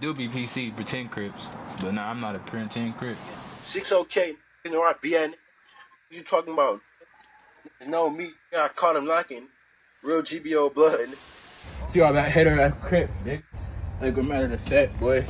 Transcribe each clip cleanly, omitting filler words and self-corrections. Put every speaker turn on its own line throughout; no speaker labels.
Do be PC, pretend Crips, but nah, I'm not a pretend Crip.
6 OK, you know I BN. What you talking about? No me, I caught him lacking. Real GBO blood.
See all that header at Crip, nigga. Like a matter of set, boy.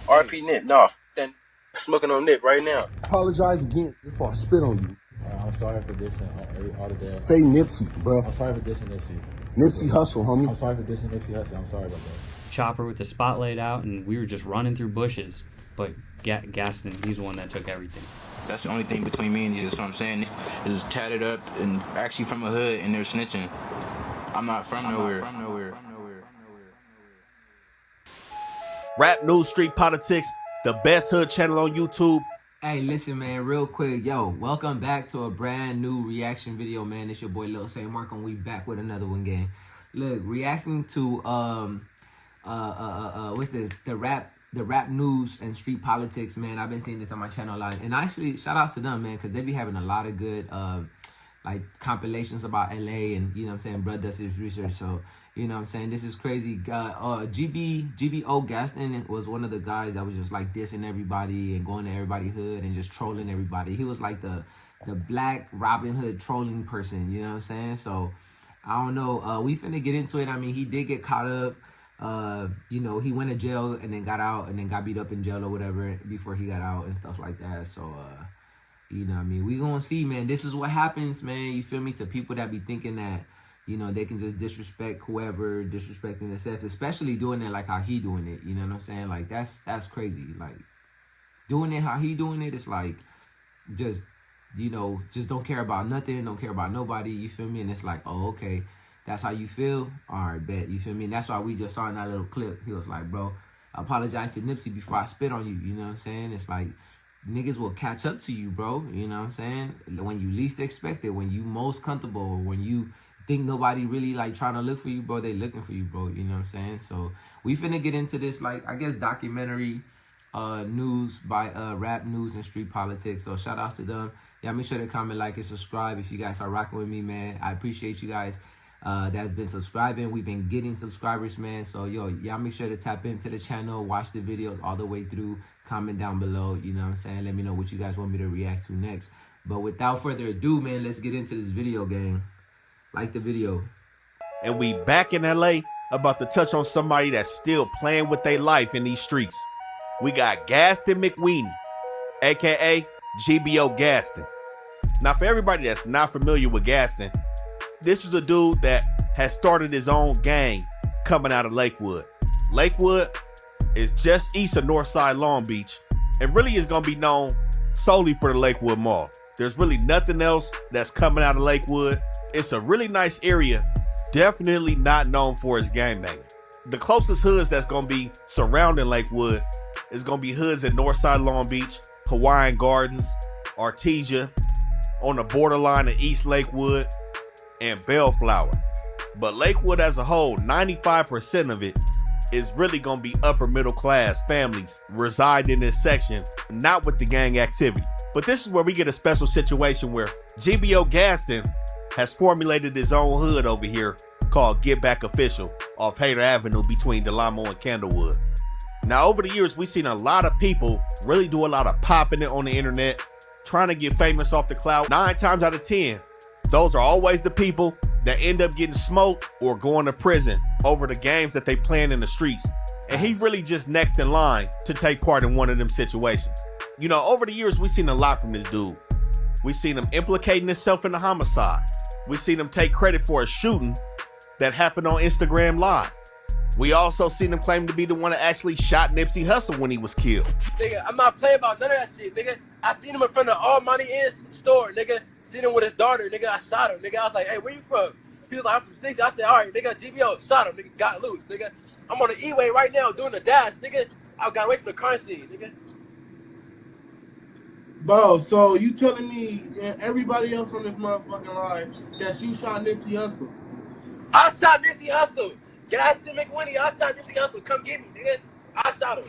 RP Nip, nah, then smoking on Nip right now.
Apologize again before I spit on you.
I'm sorry for dissing all the day.
Say Nipsey, bro.
I'm sorry for dissing Nipsey.
Nipsey Hustle, homie.
I'm sorry for dissing Nipsey Hussle. I'm sorry about that.
Chopper with the spotlight out, and we were just running through bushes. But Gaston, he's the one that took everything.
That's the only thing between me and you. That's what I'm saying. Is tatted up and actually from a hood, and they're snitching. I'm not from nowhere.
Rap News Street Politics, the best hood channel on YouTube.
Hey, listen, man, real quick. Yo, welcome back to a brand new reaction video, man. It's your boy Lil Saint Mark, and we back with another one, gang. Look, reacting to what's this? The rap news and street politics, man. I've been seeing this on my channel a lot, and actually shout outs to them, man, because they be having a lot of good like compilations about LA, and you know what I'm saying, Brud does his research, so you know what I'm saying, this is crazy. GBO Gaston was one of the guys that was just like dissing everybody and going to everybody's hood and just trolling everybody. He was like the black Robin Hood trolling person, you know what I'm saying? So I don't know, we finna get into it. I mean, he did get caught up. You know, he went to jail and then got out and then got beat up in jail or whatever before he got out and stuff like that. So you know what I mean, we gonna see, man. This is what happens, man, you feel me, to people that be thinking that, you know, they can just disrespect whoever, disrespecting the sets, especially doing it like how he doing it, you know what I'm saying? Like, that's crazy. Like, doing it how he doing it, it's like, just, you know, just don't care about nothing, don't care about nobody, you feel me? And it's like, oh, okay, that's how you feel? All right, bet, you feel me? And that's why we just saw in that little clip, he was like, bro, I apologize to Nipsey before I spit on you, you know what I'm saying? It's like, niggas will catch up to you, bro, you know what I'm saying? When you least expect it, when you most comfortable, when you think nobody really like trying to look for you, bro, they looking for you, bro, you know what I'm saying? So we finna get into this, like, I guess documentary news by Rap News and Street Politics. So shout outs to them. Yeah, make sure to comment, like, and subscribe if you guys are rocking with me, man. I appreciate you guys that's been subscribing. We've been getting subscribers, man. So yo, y'all make sure to tap into the channel, watch the videos all the way through, comment down below, you know what I'm saying? Let me know what you guys want me to react to next. But without further ado, man, let's get into this video, gang. Like the video.
And we back in LA, about to touch on somebody that's still playing with their life in these streets. We got Gaston McWeeny, aka GBO Gaston. Now, for everybody that's not familiar with Gaston, this is a dude that has started his own gang coming out of Lakewood. Lakewood is just east of Northside Long Beach and really is going to be known solely for the Lakewood Mall. There's really nothing else that's coming out of Lakewood. It's a really nice area, definitely not known for its gangbanging. The closest hoods that's going to be surrounding Lakewood is going to be hoods in Northside Long Beach, Hawaiian Gardens, Artesia, on the borderline of East Lakewood, and Bellflower. But Lakewood as a whole, 95% of it is really going to be upper middle class families reside in this section, not with the gang activity. But this is where we get a special situation where GBO Gaston has formulated his own hood over here called Get Back Official off Hater Avenue between Delamo and Candlewood. Now, over the years, we've seen a lot of people really do a lot of popping it on the internet, trying to get famous off the cloud. 9 times out of 10, those are always the people that end up getting smoked or going to prison over the games that they playing in the streets. And he really just next in line to take part in one of them situations. You know, over the years, we've seen a lot from this dude. We've seen him implicating himself in the homicide. We've seen him take credit for a shooting that happened on Instagram Live. We also seen him claim to be the one that actually shot Nipsey Hussle when he was killed.
Nigga, I'm not playing about none of that shit, nigga. I seen him in front of All Money In's store, nigga. Seen him with his daughter, nigga. I shot him, nigga. I was like, hey, where you from? He was like, I'm from 60. I said, all right, nigga, GBO, shot him, nigga, got loose, nigga. I'm on the E-way right now doing the dash, nigga. I got away from the crime scene, nigga.
Bro, so you telling me and everybody else on this motherfucking line that you shot Nipsey Hussle?
I shot Nipsey Hussle. Gaston McWeeny, I shot Nipsey Hussle. Come get me, nigga. I shot him.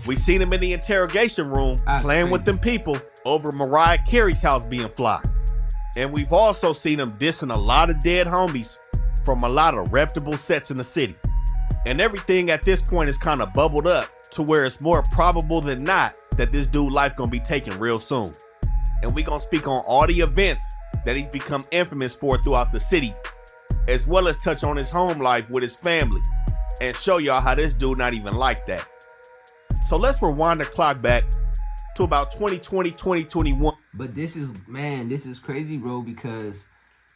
We seen him in the interrogation room
That's
playing
crazy.
with them people over Mariah Carey's house being flocked. And we've also seen him dissing a lot of dead homies from a lot of reputable sets in the city. And everything at this point is kind of bubbled up to where it's more probable than not that this dude life gonna be taken real soon. And we gonna speak on all the events that he's become infamous for throughout the city, as well as touch on his home life with his family and show y'all how this dude not even like that. So let's rewind the clock back to about 2020, 2021.
But this is crazy, bro, because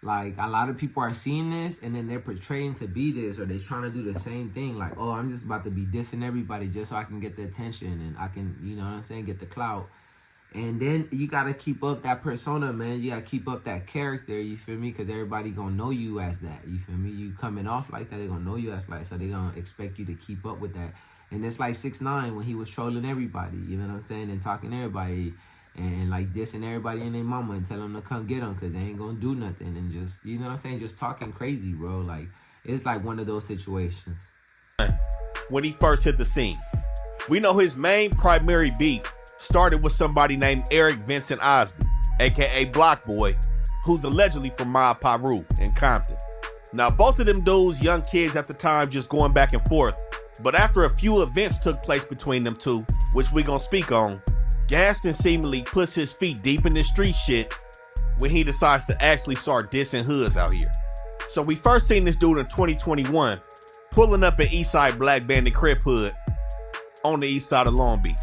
like a lot of people are seeing this and then they're portraying to be this, or they're trying to do the same thing. Like, oh, I'm just about to be dissing everybody just so I can get the attention and I can, you know what I'm saying, get the clout. And then you got to keep up that persona, man. You got to keep up that character, you feel me? Because everybody going to know you as that, you feel me? You coming off like that, they're going to know you as like, so they're going to expect you to keep up with that. And it's like 6ix9ine when he was trolling everybody, you know what I'm saying? And talking to everybody and like dissing everybody and their mama and telling them to come get them because they ain't going to do nothing. And just, you know what I'm saying? Just talking crazy, bro. Like, it's like one of those situations.
When he first hit the scene, we know his main primary beef started with somebody named Eric Vincent Osby, aka Block Boy, who's allegedly from Mob Piru in Compton. Now, both of them dudes, young kids at the time, just going back and forth. But after a few events took place between them two, which we gonna speak on, Gaston seemingly puts his feet deep in the street shit when he decides to actually start dissing hoods out here. So we first seen this dude in 2021 pulling up an Eastside Black Bandit Crip hood on the east side of Long Beach.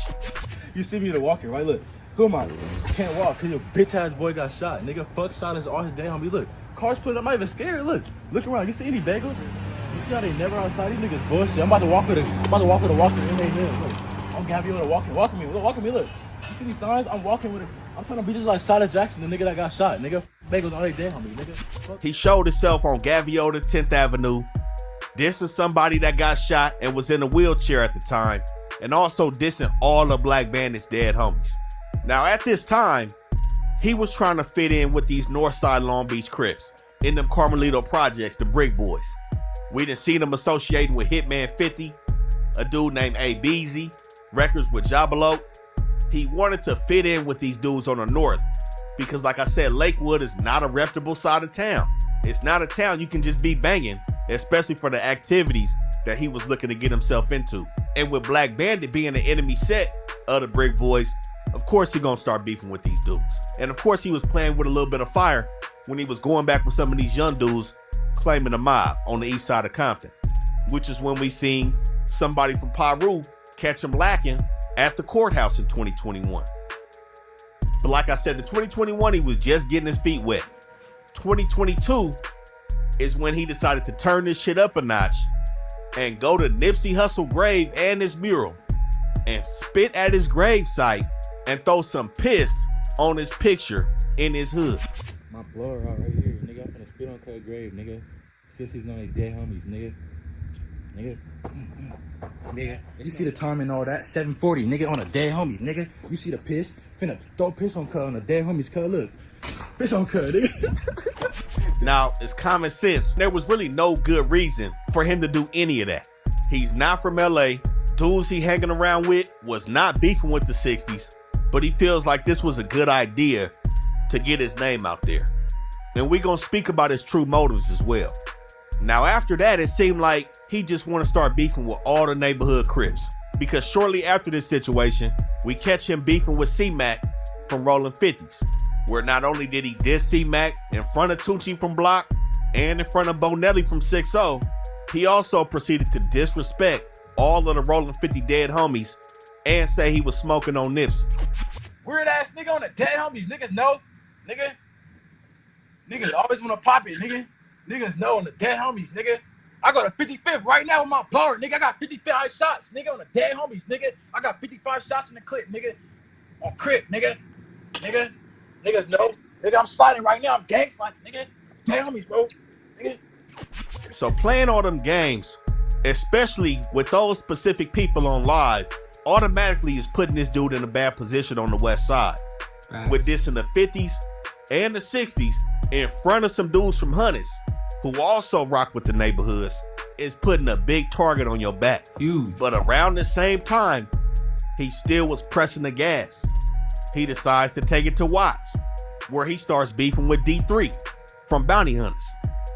You see me walking, right? Look, who am I? I can't walk because your bitch ass boy got shot. Nigga, fuck shot us all his day on me. Look, cars put up, I'm not even scared. Look around. You see any bagels? You see how they never outside? These niggas bullshit. I'm about to walk with a walker in their head. Look, I'm gonna have you walking me. Look. You see these signs? I'm walking with it. I'm trying to be just like Sada Jackson, the nigga that got shot. Nigga, bagels all they day on me, nigga. Fuck.
He showed himself on Gaviota 10th Avenue, dissing somebody that got shot and was in a wheelchair at the time, and also dissing all the Black Bandit's dead homies. Now at this time, he was trying to fit in with these Northside Long Beach Crips in them Carmelito projects, the Brick Boys. We done seen him associating with Hitman 50, a dude named A Beezy, records with Jabalo. He wanted to fit in with these dudes on the north because, like I said, Lakewood is not a reputable side of town. It's not a town you can just be banging, especially for the activities that he was looking to get himself into. And with Black Bandit being the enemy set of the Brick Boys, of course he gonna start beefing with these dudes. And of course he was playing with a little bit of fire when he was going back with some of these young dudes claiming a mob on the east side of Compton, which is when we seen somebody from Piru catch him lacking at the courthouse in 2021. But like I said, in 2021 he was just getting his feet wet. 2022 is when he decided to turn this shit up a notch and go to Nipsey Hussle grave and his mural and spit at his grave site and throw some piss on his picture in his hood.
My blower out right here, nigga. I'm finna spit on Cut's grave, nigga. Sissies know they dead homies, nigga. Nigga, you see the time and all that? 7:40, nigga, on a dead homie, nigga. You see the piss? Finna throw piss on Cut on a dead homie's Cut. Look, piss on Cut, nigga.
Now, it's common sense. There was really no good reason for him to do any of that. He's not from LA. Dudes he hanging around with was not beefing with the 60s, but he feels like this was a good idea to get his name out there. And we gonna speak about his true motives as well. Now after that, it seemed like he just want to start beefing with all the neighborhood Crips, because shortly after this situation, we catch him beefing with C-Mac from Rollin' 50s, where not only did he diss C-Mac in front of Tucci from Block and in front of Bonelli from 6-0, he also proceeded to disrespect all of the Rollin' 50 dead homies and say he was smoking on Nipsey.
Weird ass nigga on the dead homies. Niggas know. Niggas always want to pop it, nigga. Niggas know on the dead homies, nigga. I go to 55th right now with my blower, nigga. I got 55 shots, nigga, on the dead homies, nigga. I got 55 shots in the clip, nigga. On Crip, nigga. Niggas know. Nigga, I'm sliding right now. I'm gang sliding, nigga. Dead homies, bro. Nigga.
So playing all them games, especially with those specific people on live, automatically is putting this dude in a bad position on the west side. Right. With this in the 50s and the 60s in front of some dudes from Hunnids who also rock with the neighborhoods is putting a big target on your back.
Huge.
But around the same time, he still was pressing the gas. He decides to take it to Watts, where he starts beefing with D3 from Bounty Hunters.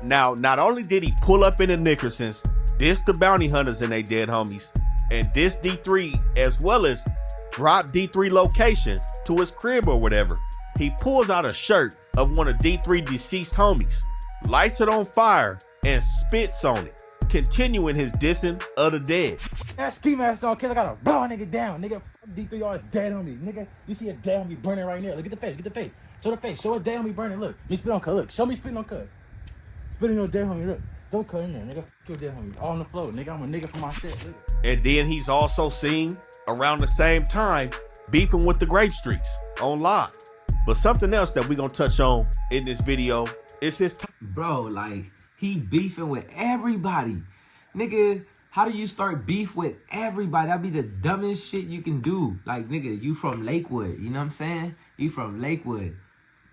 Now, not only did he pull up in the Nickersons, diss the Bounty Hunters and they dead homies, and diss D3 as well as drop D3 location to his crib or whatever. He pulls out a shirt of one of D3 deceased homies, lights it on fire, and spits on it, continuing his dissing of the dead.
That ski mask on, cause I gotta blow a nigga down, nigga. Fuck D3 always dead on me, nigga. You see a dead on me burning right now. Look at the face, get the face. Show the face, show a dead on me burning. Look, you spit on cut. Look, show me spitting on cut. Spitting on dead on me. Look, don't cut in there, nigga. Fuck your dead on me. All on the floor, nigga. I'm a nigga for my shit. Look.
And then he's also seen around the same time beefing with the Grape Streets on live. But something else that we gonna touch on in this video is his
bro, like, he beefing with everybody. Nigga, how do you start beef with everybody? That'd be the dumbest shit you can do. Like, nigga, you from Lakewood, you know what I'm saying? You from Lakewood.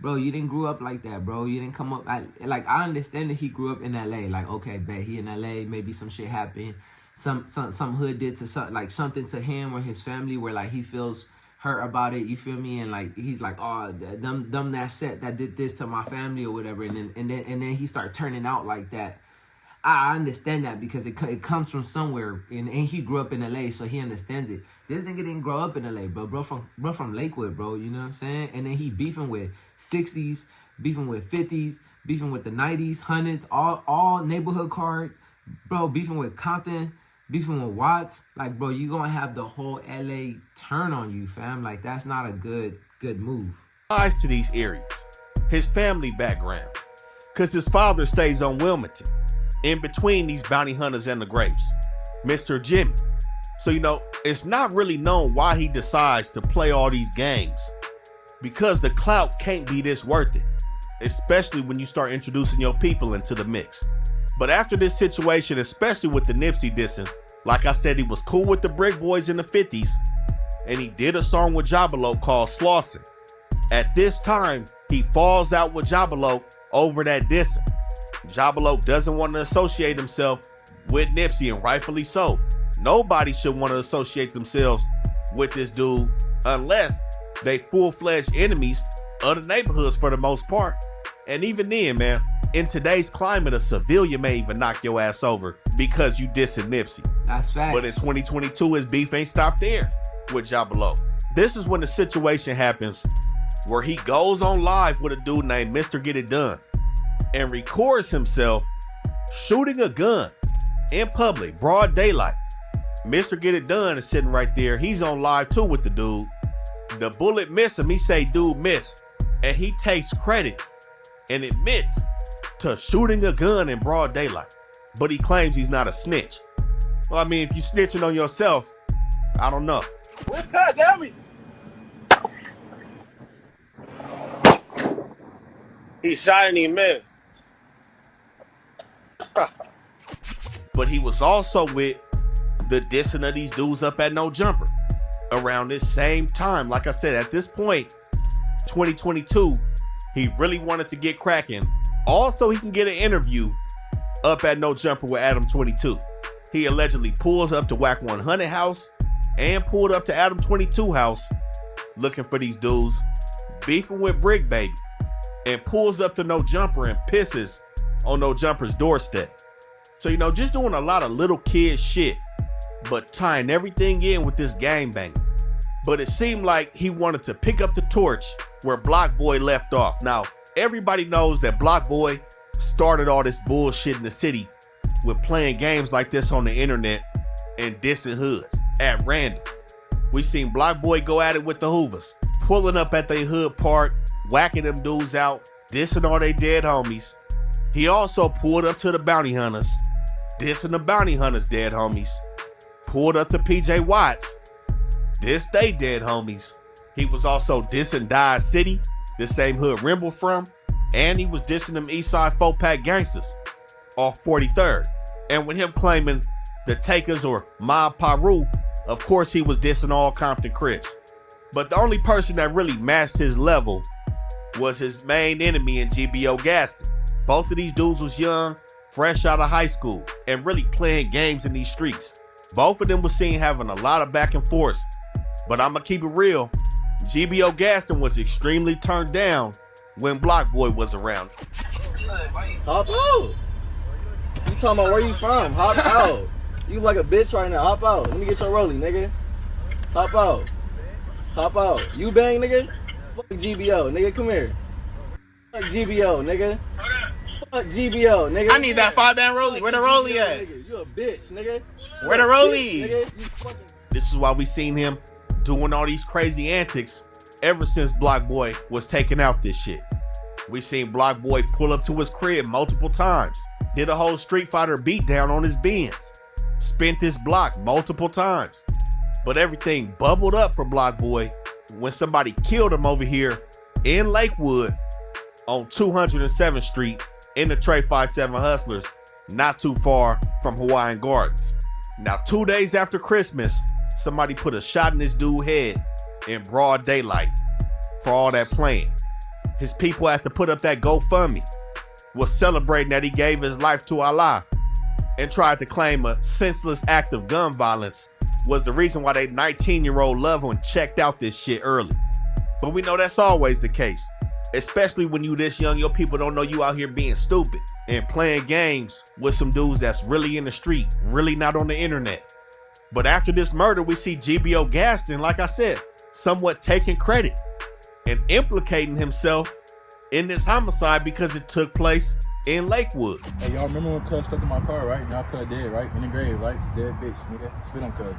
Bro, you didn't grow up like that, bro. You didn't come up, like, I understand that he grew up in LA. Like, okay, bet he in LA, maybe some shit happened. Some hood did to something to him or his family where, like, he feels hurt about it, you feel me? And, like, he's like, oh, them that set that did this to my family or whatever. And then he start turning out like that. I understand that because it comes from somewhere, and he grew up in LA, so he understands it. This nigga didn't grow up in LA, bro from Lakewood, bro, you know what I'm saying? And then he beefing with 60s, beefing with 50s, beefing with the 90s, 100s, all neighborhood card, bro, beefing with Compton, beefing with Watts. Like, bro, you gonna have the whole LA turn on you, fam. Like, that's not a good move.
Ties to these areas, his family background, because his father stays on Wilmington, in between these bounty hunters and the Grapes, Mr. Jimmy. So, you know, it's not really known why he decides to play all these games, because the clout can't be this worth it, especially when you start introducing your people into the mix. But after this situation, especially with the Nipsey dissing, like I said, he was cool with the Brick Boys in the 50s, and he did a song with Jabalo called Slauson. At this time, he falls out with Jabalo over that dissing. Jabalo doesn't want to associate himself with Nipsey, and rightfully so. Nobody should want to associate themselves with this dude unless they full-fledged enemies of the neighborhoods for the most part. And even then, man, in today's climate, a civilian may even knock your ass over because you dissing Nipsey.
That's facts.
But in 2022, his beef ain't stopped there with Jabalo. This is when the situation happens where he goes on live with a dude named Mr. Get It Done and records himself shooting a gun in public, broad daylight. Mr. Get It Done is sitting right there. He's on live too with the dude. The bullet missed him. He say, dude missed. And he takes credit and admits to shooting a gun in broad daylight. But he claims he's not a snitch. Well, I mean, if you snitching on yourself, I don't know.
What's that, damn it? He shot and he missed.
But he was also with the dissing of these dudes up at No Jumper around this same time. Like I said, at this point, 2022, he really wanted to get cracking. Also, he can get an interview up at No Jumper with Adam 22. He allegedly pulls up to Whack 100 house and pulled up to Adam 22 house looking for these dudes, beefing with Brick Baby, and pulls up to No Jumper and pisses on No Jumper's doorstep. So, you know, just doing a lot of little kid shit, but tying everything in with this gangbang. But it seemed like he wanted to pick up the torch where Block Boy left off. Now, everybody knows that Block Boy started all this bullshit in the city with playing games like this on the internet and dissing hoods at random. We seen Block Boy go at it with the Hoovers, pulling up at their hood park, whacking them dudes out, dissing all they dead homies. He also pulled up to the bounty hunters, dissing the bounty hunters' dead homies. Pulled up to PJ Watts, dissed they dead homies. He was also dissing Dodge City, the same hood Rimble from, and he was dissing them Eastside 4-pack gangsters off 43rd. And with him claiming the Takers or Mob Paru, of course he was dissing all Compton Crips. But the only person that really matched his level was his main enemy in GBO Gaston. Both of these dudes was young, fresh out of high school, and really playing games in these streets. Both of them was seen having a lot of back and forth. But I'ma keep it real, GBO Gaston was extremely turned down when Block Boy was around.
Hop out. You talking about where you from? Hop out.
You like a bitch right now. Hop out. Let me get your rollie, nigga. Hop out. Hop out. You bang, nigga? Fuck GBO, nigga. Come here. Fuck GBO, nigga. Fuck GBO, nigga.
I need that 5-band rollie. Where the rollie at?
Nigga. You a bitch, nigga.
Where the rollie?
Nigga. You fucking...
This is why we seen him doing all these crazy antics ever since Block Boy was taking out this shit. We seen Block Boy pull up to his crib multiple times, did a whole Street Fighter beatdown on his Benz, spent this block multiple times. But everything bubbled up for Block Boy when somebody killed him over here in Lakewood on 207th Street in the Trey 57 Hustlers, not too far from Hawaiian Gardens. Now, 2 days after Christmas, somebody put a shot in this dude's head in broad daylight for all that playing. His people had to put up that GoFundMe, was celebrating that he gave his life to Allah, and tried to claim a senseless act of gun violence was the reason why their 19-year-old loved one checked out this shit early. But we know that's always the case, especially when you this young. Your people don't know you out here being stupid and playing games with some dudes that's really in the street, really not on the internet. But after this murder, we see GBO Gaston, like I said, somewhat taking credit and implicating himself in this homicide because it took place in Lakewood.
Hey, y'all remember when Cuz stuck in my car, right? Now Cuz dead, right? In the grave, right? Dead bitch, nigga. Spit on Cuz.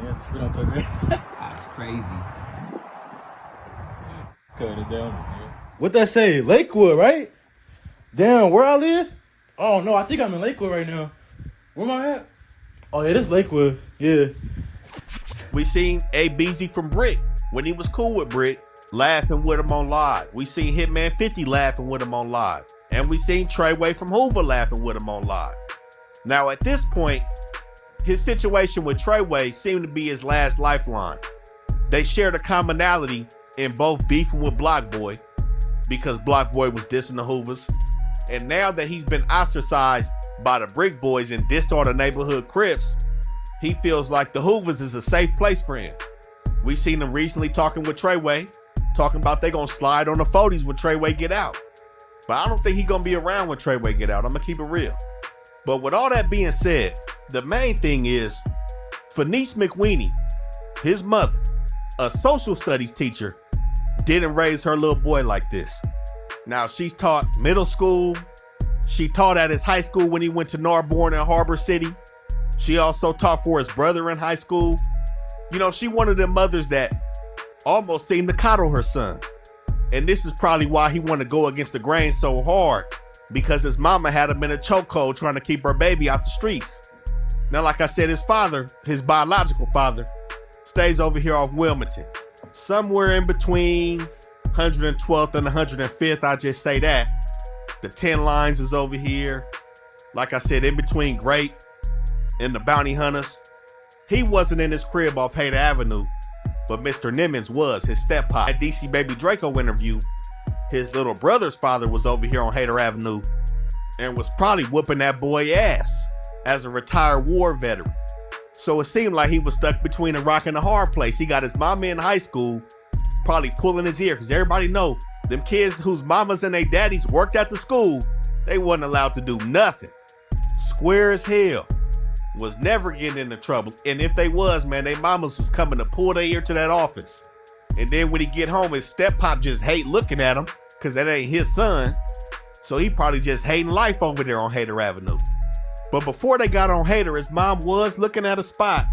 Yeah, spit on Cuz.
That's crazy.
Cuz is down, nigga. What that say? Lakewood, right? Damn, where I live? Oh no, I think I'm in Lakewood right now. Where am I at? Oh yeah, this Lakewood. Yeah.
We seen ABZ from Brick when he was cool with Brick, laughing with him on live. We seen Hitman 50 laughing with him on live. And we seen Treyway from Hoover laughing with him on live. Now at this point, his situation with Treyway seemed to be his last lifeline. They shared a commonality in both beefing with Block Boy because Block Boy was dissing the Hoovers. And now that he's been ostracized by the Brick Boys and dissed all the neighborhood Crips, he feels like the Hoovers is a safe place for him. We seen him recently talking with Treyway, talking about they gonna slide on the 40s when Treyway get out. But I don't think he gonna be around when Treyway get out. I'm gonna keep it real. But with all that being said, the main thing is, Fenice McWeeny, his mother, a social studies teacher, didn't raise her little boy like this. Now, she's taught middle school. She taught at his high school when he went to Narbonne in Harbor City. She also taught for his brother in high school. You know, she one of them mothers that almost seemed to coddle her son. And this is probably why he wanted to go against the grain so hard, because his mama had him in a chokehold trying to keep her baby out the streets. Now, like I said, his father, his biological father, stays over here off Wilmington, somewhere in between 112th and 105th. I just say that. The 10 Lines is over here. Like I said, in between Grape and the Bounty Hunters. He wasn't in his crib off Hayter Avenue, but Mr. Nimmons was, his step-pop. At DC Baby Draco interview, his little brother's father was over here on Hayter Avenue and was probably whooping that boy ass as a retired war veteran. So it seemed like he was stuck between a rock and a hard place. He got his mama in high school, probably pulling his ear, because everybody know them kids whose mamas and they daddies worked at the school, they wasn't allowed to do nothing. Square as hell. Was never getting into trouble. And if they was, man, they mamas was coming to pull their ear to that office. And then when he get home, his step-pop just hate looking at him because that ain't his son. So he probably just hating life over there on Hayter Avenue. But before they got on Hayter, his mom was looking at a spot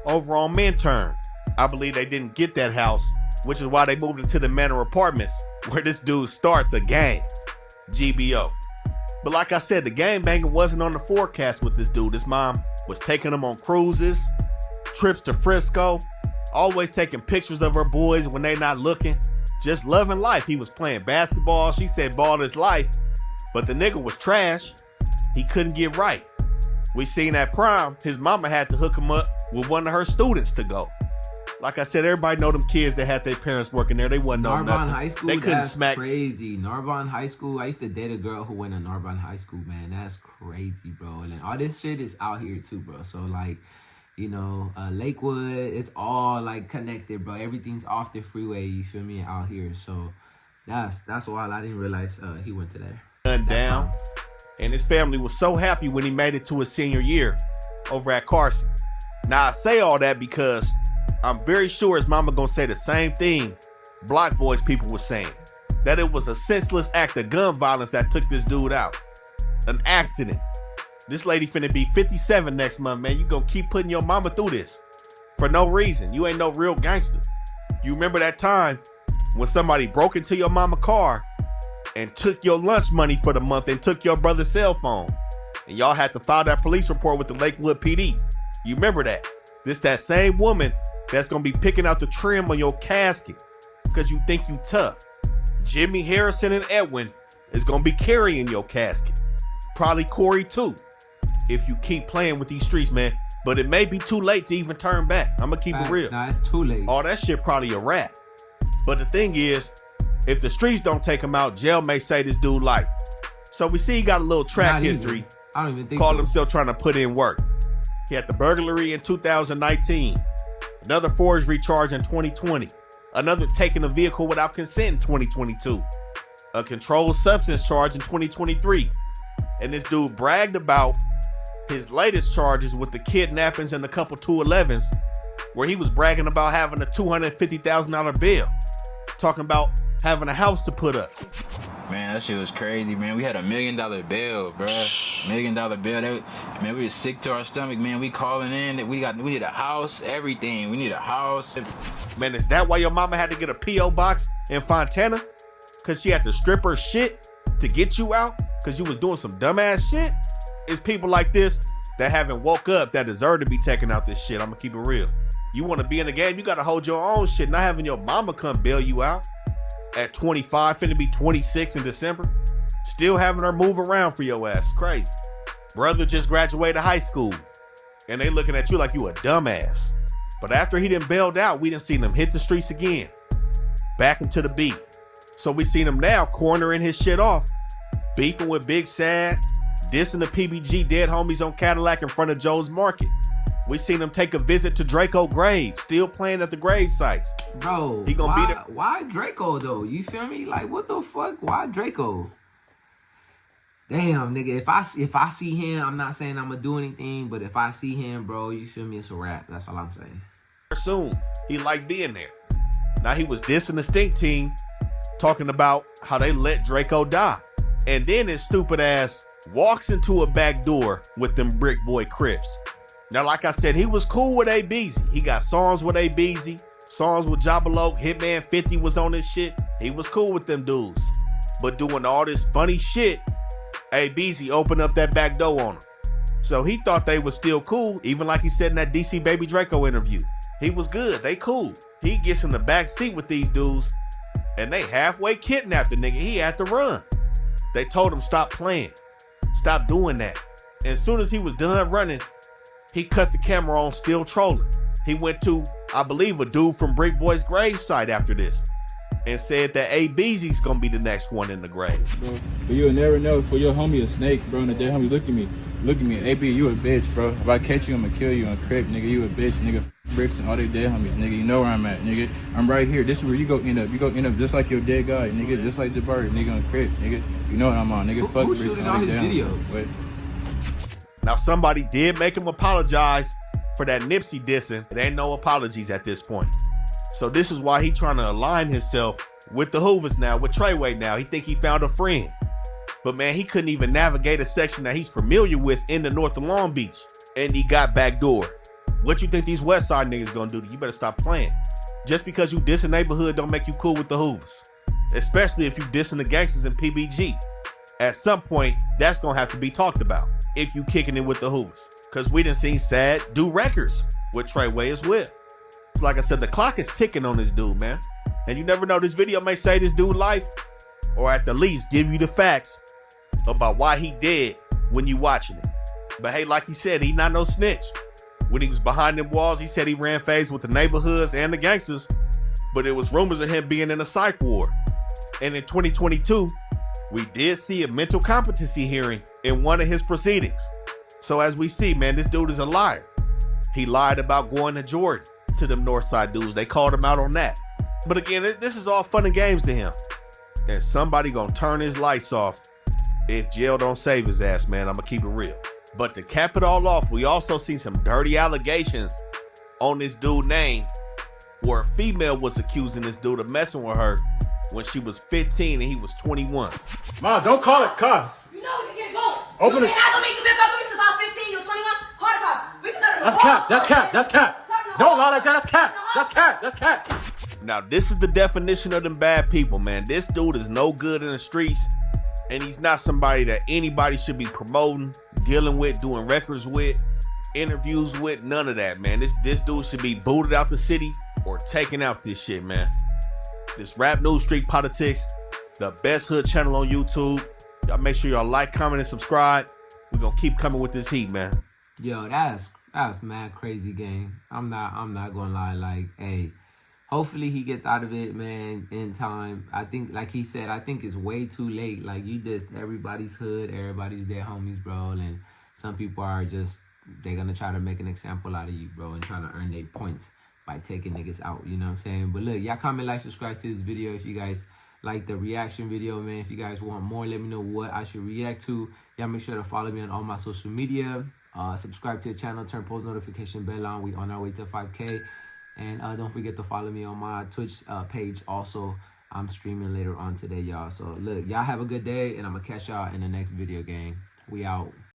over on Minturn. I believe they didn't get that house, which is why they moved into the Manor Apartments, where this dude starts a gang, GBO. But like I said, the gangbanging wasn't on the forecast with this dude. His mom was taking him on cruises, trips to Frisco, always taking pictures of her boys when they not looking, just loving life. He was playing basketball. She said balled his life, but the nigga was trash. He couldn't get right. We seen at prom, his mama had to hook him up with one of her students to go. Like I said, everybody know them kids that had their parents working there. They wasn't know nothing.
Narbonne High School,
they couldn't
that's
smack.
crazy. Narbonne High School, I used to date a girl who went to Narbonne High School, man. That's crazy, bro. And all this shit is out here too, bro. So like, you know, Lakewood, it's all like connected, bro. Everything's off the freeway, you feel me, out here. So that's wild. I didn't realize he went to there.
Down. And his family was so happy when he made it to his senior year over at Carson. Now I say all that because I'm very sure his mama gonna say the same thing Block Boys people was saying, that it was a senseless act of gun violence that took this dude out. An accident. This lady finna be 57 next month, man. You gonna keep putting your mama through this for no reason. You ain't no real gangster. You remember that time when somebody broke into your mama's car and took your lunch money for the month and took your brother's cell phone, and y'all had to file that police report with the Lakewood PD? You remember that? This that same woman that's gonna be picking out the trim on your casket because you think you tough. Jimmy, Harrison, and Edwin is gonna be carrying your casket. Probably Corey too, if you keep playing with these streets, man. But it may be too late to even turn back. I'm gonna keep it real.
Nah, it's too late.
All that shit probably a wrap. But the thing is, if the streets don't take him out, jail may say this dude life. So we see he got a little track history.
I don't even think
Called
so.
himself trying to put in work. He had the burglary in 2019, another forgery charge in 2020, another taking a vehicle without consent in 2022, a controlled substance charge in 2023. And this dude bragged about his latest charges with the kidnappings and a couple 211s, where he was bragging about having a $250,000 bail, talking about having a house to put up.
Man, that shit was crazy, man. We had $1 million bail, bruh. $1 million bail. Man, we was sick to our stomach, man. We calling in that we need a house, everything. We need a house.
Man, is that why your mama had to get a P.O. box in Fontana? Cause she had to strip her shit to get you out? Cause you was doing some dumbass shit? It's people like this that haven't woke up that deserve to be taking out this shit. I'm gonna keep it real. You wanna be in the game, you gotta hold your own shit, not having your mama come bail you out. At 25, finna be 26 in December. Still having her move around for your ass. Crazy. Brother just graduated high school, and they looking at you like you a dumbass. But after he done bailed out, we done seen him hit the streets again. Back into the beat. So we seen him now cornering his shit off. Beefing with Big Sad. Dissing the PBG dead homies on Cadillac in front of Joe's Market. We seen him take a visit to Draco grave, still playing at the grave sites.
Bro,
he gonna be there.
Why Draco though? You feel me? Like, what the fuck? Why Draco? Damn, nigga. If I see him, I'm not saying I'm gonna do anything, but if I see him, bro, you feel me? It's a wrap. That's all I'm saying.
Soon, he liked being there. Now he was dissing the Stink Team, talking about how they let Draco die, and then his stupid ass walks into a back door with them Brick Boy Crips. Now, like I said, he was cool with A-Beezy. He got songs with A-Beezy, songs with Jabaloke, Hitman 50 was on his shit. He was cool with them dudes. But doing all this funny shit, A-Beezy opened up that back door on him. So he thought they was still cool, even like he said in that DC Baby Draco interview. He was good, they cool. He gets in the back seat with these dudes, and they halfway kidnapped the nigga. He had to run. They told him stop playing, stop doing that. And as soon as he was done running, he cut the camera on, still trolling. He went to, I believe, a dude from Brick Boy's grave site after this and said that A-Beezy's gonna be the next one in the grave.
Bro, but you'll never know. For your homie a snake, bro, and the dead homie, look at me. AB, you a bitch, bro. If I catch you, I'ma kill you on Crip, nigga. You a bitch, nigga. Bricks and all they dead homies, nigga. You know where I'm at, nigga. I'm right here. This is where you go end up. You go end up just like your dead guy, nigga. Just like Jabari, nigga, on Crip, nigga. You know what I'm on, nigga. Fuck
who
Bricks
shooting
and all
all
they
his
dead
videos?
homies. Wait.
Now somebody did make him apologize for that Nipsey dissing. It ain't no apologies at this point. So this is why he trying to align himself with the Hoovers now, with Treyway now. He think he found a friend. But man, he couldn't even navigate a section that he's familiar with in the north of Long Beach. And he got backdoored. What you think these West Side niggas gonna do? You better stop playing. Just because you diss a neighborhood don't make you cool with the Hoovers. Especially if you dissing the gangsters in PBG. At some point, that's gonna have to be talked about if you kicking it with the Hoovers. Cause we done seen Sad do records with Treyway as well. Like I said, the clock is ticking on this dude, man. And you never know, this video may say this dude life, or at the least give you the facts about why he dead when you watching it. But hey, like he said, he not no snitch. When he was behind them walls, he said he ran phase with the neighborhoods and the gangsters, but it was rumors of him being in a psych ward. And in 2022, we did see a mental competency hearing in one of his proceedings. So as we see, man, this dude is a liar. He lied about going to Jordan to them Northside dudes. They called him out on that. But again, this is all fun and games to him. And somebody gonna turn his lights off if jail don't save his ass, man. I'm gonna keep it real. But to cap it all off, we also seen some dirty allegations on this dude's name, where a female was accusing this dude of messing with her when she was 15 and he was 21.
Mom, don't call it cops.
You know we can get going.
Open
you
it.
Can't me. You been fucking me since I was 15. You was 21. Call the cops. We can start
That's cap. That's cap. That's cap. Don't lie like that. That's cap. That's cap. That's cap.
Now, this is the definition of them bad people, man. This dude is no good in the streets, and he's not somebody that anybody should be promoting, dealing with, doing records with, interviews with, none of that, man. This dude should be booted out the city or taken out this shit, man. This Rap News Street Politics, the best hood channel on YouTube. Y'all make sure y'all like, comment, and subscribe. We're gonna keep coming with this heat, man.
Yo, that's mad crazy, gang. I'm not gonna lie. Like, hey, hopefully he gets out of it, man, in time. I think, like he said, I think it's way too late. Like, you just everybody's hood, everybody's their homies, bro. And some people are just, they're gonna try to make an example out of you, bro, and trying to earn their points by taking niggas out, you know what I'm saying? But look, y'all comment, like, subscribe to this video if you guys like the reaction video, man. If you guys want more, let me know what I should react to. Y'all make sure to follow me on all my social media. Subscribe to the channel, turn post notification bell on. We on our way to 5K. And don't forget to follow me on my Twitch page also. I'm streaming later on today, y'all. So look, y'all have a good day, and I'm gonna catch y'all in the next video, gang. We out.